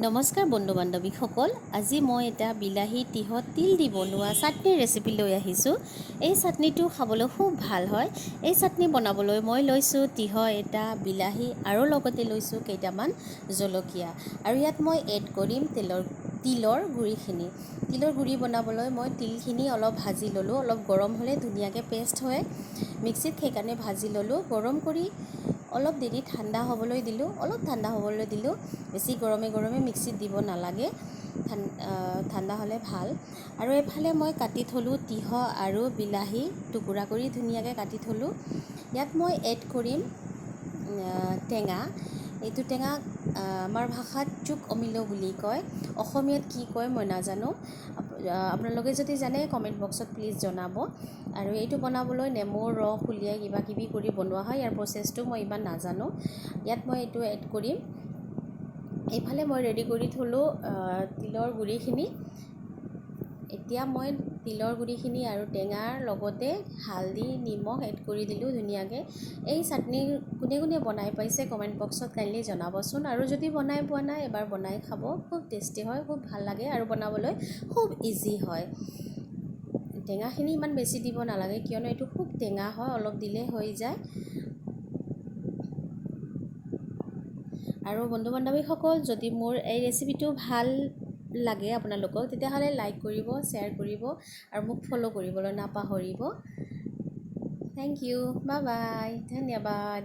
নমস্কাৰ বন্ধু বান্ধৱীসকল, আজি মই এটা বিলাহী তিঁহ তিল দি বনোৱা চাটনিৰ ৰেচিপি লৈ আহিছোঁ। এই চাটনিটো খাবলৈ খুব ভাল হয়। এই চাটনি বনাবলৈ মই লৈছোঁ তিঁহ এটা, বিলাহী আৰু লগতে লৈছোঁ কেইটামান জলকীয়া। আৰু ইয়াত মই এড কৰিম তিলৰ গুড়িখিনি। তিলৰ গুড়ি বনাবলৈ মই তিলখিনি অলপ ভাজি ল'লোঁ। অলপ গৰম হ'লে ধুনীয়াকৈ পেষ্ট হয় মিক্সিত, সেইকাৰণে ভাজি ল'লোঁ। গৰম কৰি অলপ দেৰি ঠাণ্ডা হ'বলৈ দিলোঁ। বেছি গৰমে গৰমে মিক্সিত দিব নালাগে, ঠাণ্ডা হ'লে ভাল। আৰু এফালে মই কাটি থলোঁ তিঁহ আৰু বিলাহী, টুকুৰা কৰি ধুনীয়াকৈ কাটি থলোঁ। ইয়াত মই এড কৰিম টেঙা। এইটো টেঙা আমাৰ ভাষাত চুক অমিলো বুলি কয়, অসমীয়াত কি কয় মই নাজানো। আপোনালোকে যদি জানে কমেণ্ট বক্সত প্লিজ জনাব। আৰু এইটো বনাবলৈ নেমুৰ ৰস উলিয়াই কিবা কিবি কৰি বনোৱা হয়। ইয়াৰ প্ৰচেছটো মই ইমান নাজানো। ইয়াত মই এইটো এড কৰিম। এইফালে মই ৰেডি কৰি থলোঁ তিলৰ গুড়িখিনি। এতিয়া মই তিলৰ গুড়িখিনি আৰু টেঙাৰ লগতে হালধি, নিমখ এড কৰি দিলোঁ ধুনীয়াকৈ। এই চাটনি কোনে কোনে বনাই পাইছে কমেণ্ট বক্সত কাইণ্ডলি জনাবচোন। আৰু যদি বনাই পোৱা নাই, এবাৰ বনাই খাব, খুব টেষ্টি হয়, খুব ভাল লাগে আৰু বনাবলৈ খুব ইজি হয়। টেঙাখিনি ইমান বেছি দিব নালাগে, কিয়নো এইটো খুব টেঙা হয়, অলপ দিলে হৈ যায়। আৰু বন্ধু বান্ধৱীসকল, যদি মোৰ এই ৰেচিপিটো ভাল লাগে আপোনালোকক, তেতিয়াহ'লে লাইক কৰিব, শ্বেয়াৰ কৰিব আৰু মোক ফ'ল' কৰিবলৈ নাপাহৰিব। থেংক ইউ, বাই বাই, ধন্যবাদ।